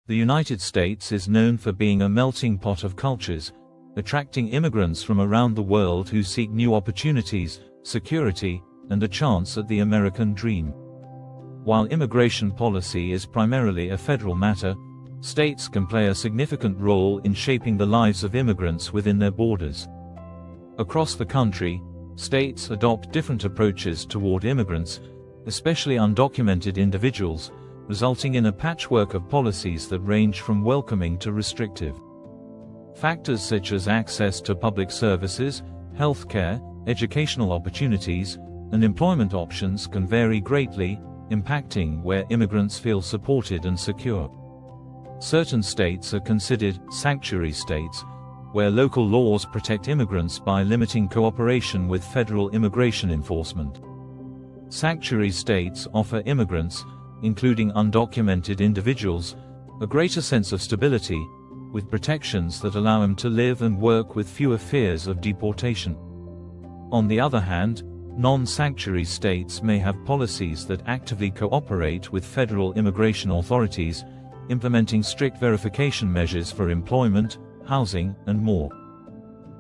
The United States is known for being a melting pot of cultures, attracting immigrants from around the world who seek new opportunities, security, and a chance at the American dream. While immigration policy is primarily a federal matter, states can play a significant role in shaping the lives of immigrants within their borders. Across the country, states adopt different approaches toward immigrants, especially undocumented individuals, resulting in a patchwork of policies that range from welcoming to restrictive. Factors such as access to public services, healthcare, educational opportunities, and employment options can vary greatly, impacting where immigrants feel supported and secure. Certain states are considered sanctuary states, where local laws protect immigrants by limiting cooperation with federal immigration enforcement. Sanctuary states offer immigrants, including undocumented individuals, a greater sense of stability, with protections that allow them to live and work with fewer fears of deportation. On the other hand, non-sanctuary states may have policies that actively cooperate with federal immigration authorities, implementing strict verification measures for employment, housing, and more.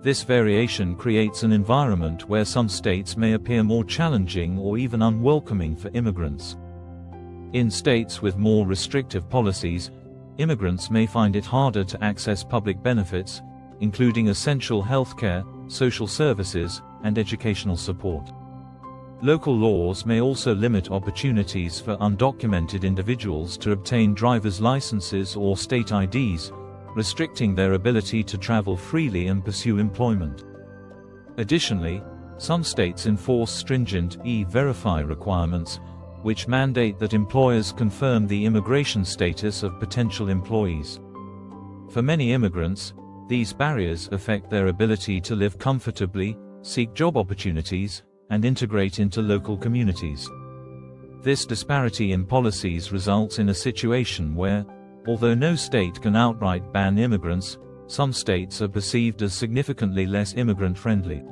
This variation creates an environment where some states may appear more challenging or even unwelcoming for immigrants. In states with more restrictive policies, immigrants may find it harder to access public benefits, including essential healthcare, social services, and educational support. Local laws may also limit opportunities for undocumented individuals to obtain driver's licenses or state IDs, restricting their ability to travel freely and pursue employment. Additionally, some states enforce stringent E-Verify requirements, which mandate that employers confirm the immigration status of potential employees. For many immigrants, these barriers affect their ability to live comfortably, seek job opportunities, and integrate into local communities. This disparity in policies results in a situation where, although no state can outright ban immigrants, some states are perceived as significantly less immigrant-friendly.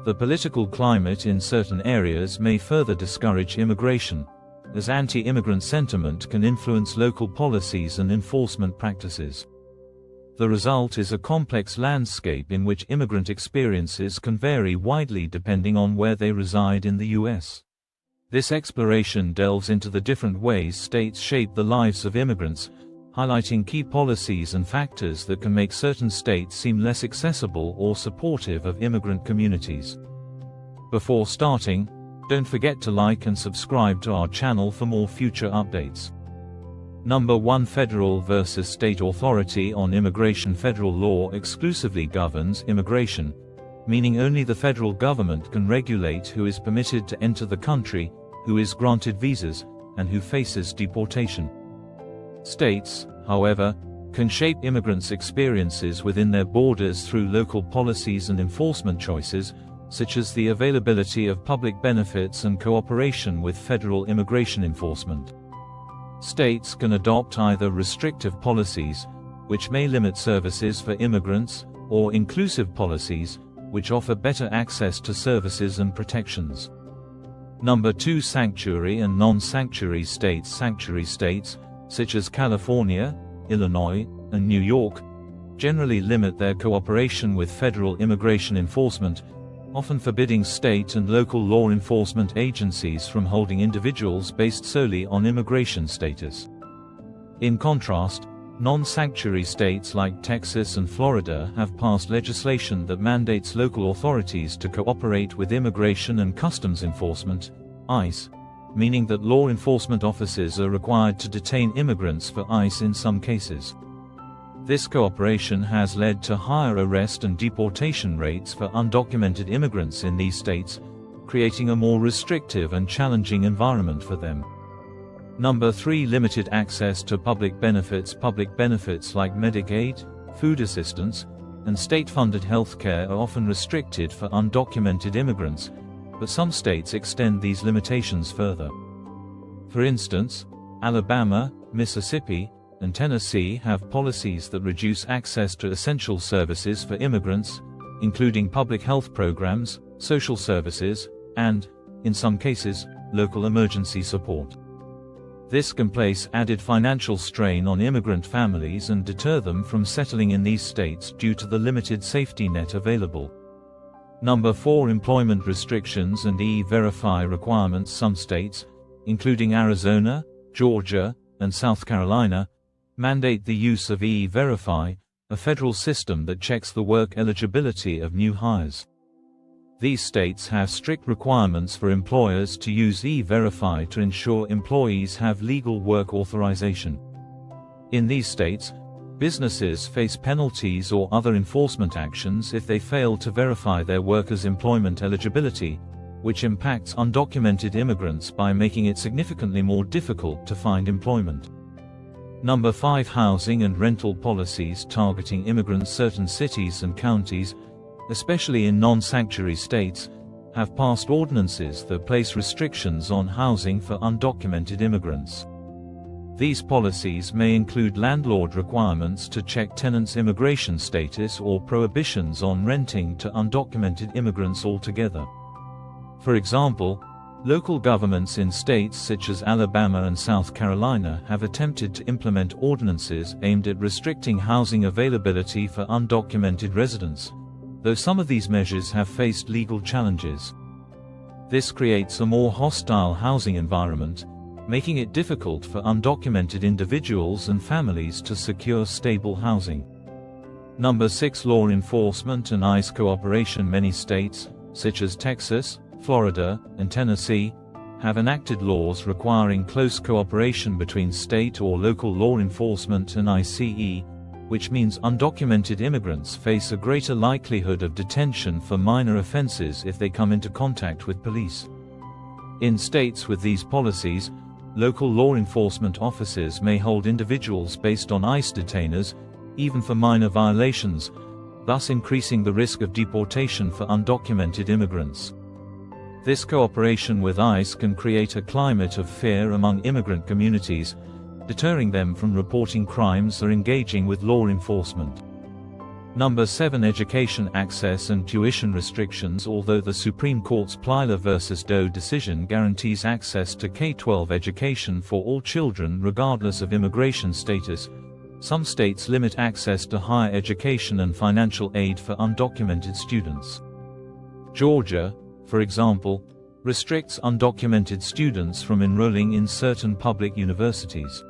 The political climate in certain areas may further discourage immigration, as anti-immigrant sentiment can influence local policies and enforcement practices. The result is a complex landscape in which immigrant experiences can vary widely depending on where they reside in the U.S. This exploration delves into the different ways states shape the lives of immigrants, highlighting key policies and factors that can make certain states seem less accessible or supportive of immigrant communities. Before starting, don't forget to like and subscribe to our channel for more future updates. Number 1. Federal versus state authority on immigration. Federal law exclusively governs immigration, meaning only the federal government can regulate who is permitted to enter the country, who is granted visas, and who faces deportation. States, however, can shape immigrants' experiences within their borders through local policies and enforcement choices, such as the availability of public benefits and cooperation with federal immigration enforcement. States can adopt either restrictive policies, which may limit services for immigrants, or inclusive policies, which offer better access to services and protections. Number 2. Sanctuary and non-sanctuary states. Sanctuary states, such as California, Illinois, and New York, generally limit their cooperation with federal immigration enforcement, often forbidding state and local law enforcement agencies from holding individuals based solely on immigration status. In contrast, non-sanctuary states like Texas and Florida have passed legislation that mandates local authorities to cooperate with Immigration and Customs Enforcement, ICE, meaning that law enforcement officers are required to detain immigrants for ICE in some cases. This cooperation has led to higher arrest and deportation rates for undocumented immigrants in these states, creating a more restrictive and challenging environment for them. Number 3. Limited access to public benefits. Public benefits like Medicaid, food assistance, and state-funded health care are often restricted for undocumented immigrants, but some states extend these limitations further. For instance, Alabama, Mississippi, and Tennessee have policies that reduce access to essential services for immigrants, including public health programs, social services, and, in some cases, local emergency support. This can place added financial strain on immigrant families and deter them from settling in these states due to the limited safety net available. Number 4. Employment restrictions and E-Verify requirements. Some states, including Arizona, Georgia, and South Carolina, mandate the use of E-Verify, a federal system that checks the work eligibility of new hires. These states have strict requirements for employers to use E-Verify to ensure employees have legal work authorization. In these states, businesses face penalties or other enforcement actions if they fail to verify their workers' employment eligibility, which impacts undocumented immigrants by making it significantly more difficult to find employment. Number 5. Housing and rental policies targeting immigrants. Certain cities and counties, especially in non-sanctuary states, have passed ordinances that place restrictions on housing for undocumented immigrants. These policies may include landlord requirements to check tenants' immigration status or prohibitions on renting to undocumented immigrants altogether. For example, local governments in states such as Alabama and South Carolina have attempted to implement ordinances aimed at restricting housing availability for undocumented residents, though some of these measures have faced legal challenges. This creates a more hostile housing environment, making it difficult for undocumented individuals and families to secure stable housing. Number 6. Law enforcement and ICE cooperation. Many states, such as Texas, Florida, and Tennessee, have enacted laws requiring close cooperation between state or local law enforcement and ICE, which means undocumented immigrants face a greater likelihood of detention for minor offenses if they come into contact with police. In states with these policies, local law enforcement officers may hold individuals based on ICE detainers, even for minor violations, thus increasing the risk of deportation for undocumented immigrants. This cooperation with ICE can create a climate of fear among immigrant communities, deterring them from reporting crimes or engaging with law enforcement. Number 7. Education access and tuition restrictions. Although the Supreme Court's Plyler v. Doe decision guarantees access to K-12 education for all children regardless of immigration status, some states limit access to higher education and financial aid for undocumented students. Georgia, for example, restricts undocumented students from enrolling in certain public universities.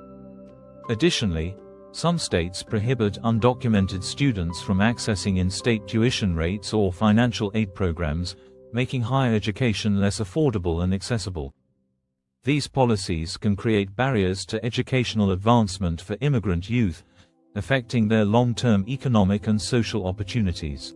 Additionally, some states prohibit undocumented students from accessing in-state tuition rates or financial aid programs, making higher education less affordable and accessible. These policies can create barriers to educational advancement for immigrant youth, affecting their long-term economic and social opportunities.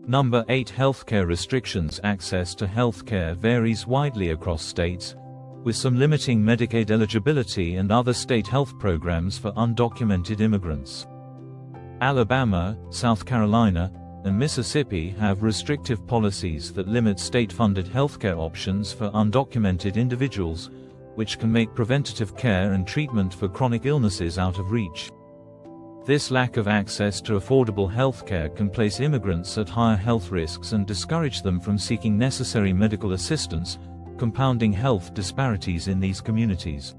Number 8. Healthcare restrictions. Access to healthcare varies widely across states, with some limiting Medicaid eligibility and other state health programs for undocumented immigrants. Alabama, South Carolina, and Mississippi have restrictive policies that limit state-funded healthcare options for undocumented individuals, which can make preventative care and treatment for chronic illnesses out of reach. This lack of access to affordable healthcare can place immigrants at higher health risks and discourage them from seeking necessary medical assistance, compounding health disparities in these communities.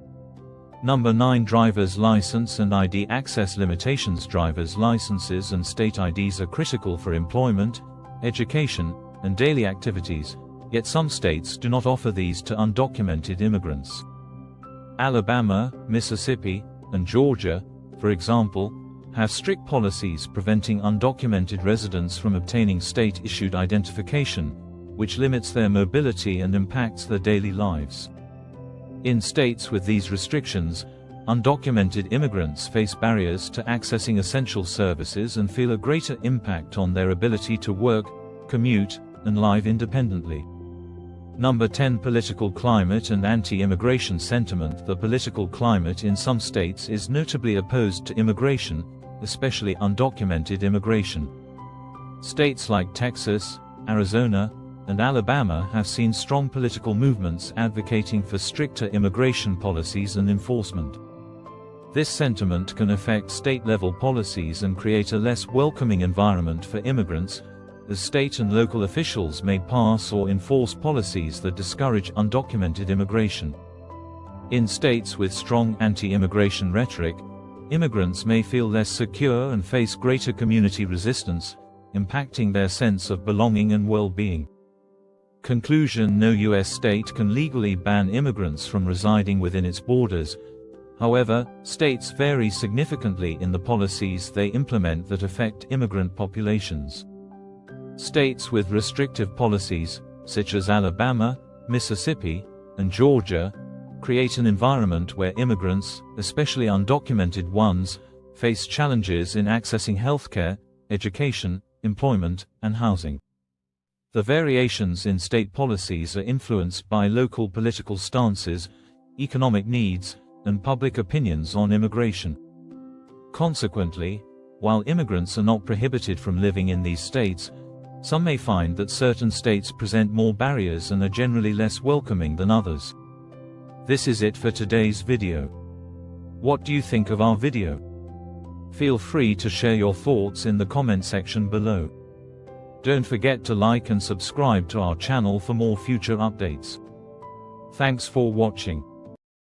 Number 9. Driver's license and ID access limitations. Driver's licenses and state IDs are critical for employment, education, and daily activities, yet some states do not offer these to undocumented immigrants. Alabama, Mississippi, and Georgia, for example, have strict policies preventing undocumented residents from obtaining state-issued identification, which limits their mobility and impacts their daily lives. In states with these restrictions, undocumented immigrants face barriers to accessing essential services and feel a greater impact on their ability to work, commute, and live independently. Number 10. Political climate and anti-immigration sentiment. The political climate in some states is notably opposed to immigration, especially undocumented immigration. States like Texas, Arizona, and Alabama have seen strong political movements advocating for stricter immigration policies and enforcement. This sentiment can affect state-level policies and create a less welcoming environment for immigrants, as state and local officials may pass or enforce policies that discourage undocumented immigration. In states with strong anti-immigration rhetoric, immigrants may feel less secure and face greater community resistance, impacting their sense of belonging and well-being. Conclusion: no U.S. state can legally ban immigrants from residing within its borders. However, states vary significantly in the policies they implement that affect immigrant populations. States with restrictive policies, such as Alabama, Mississippi, and Georgia, create an environment where immigrants, especially undocumented ones, face challenges in accessing healthcare, education, employment, and housing. The variations in state policies are influenced by local political stances, economic needs, and public opinions on immigration. Consequently, while immigrants are not prohibited from living in these states, some may find that certain states present more barriers and are generally less welcoming than others. This is it for today's video. What do you think of our video? Feel free to share your thoughts in the comment section below. Don't forget to like and subscribe to our channel for more future updates. Thanks for watching.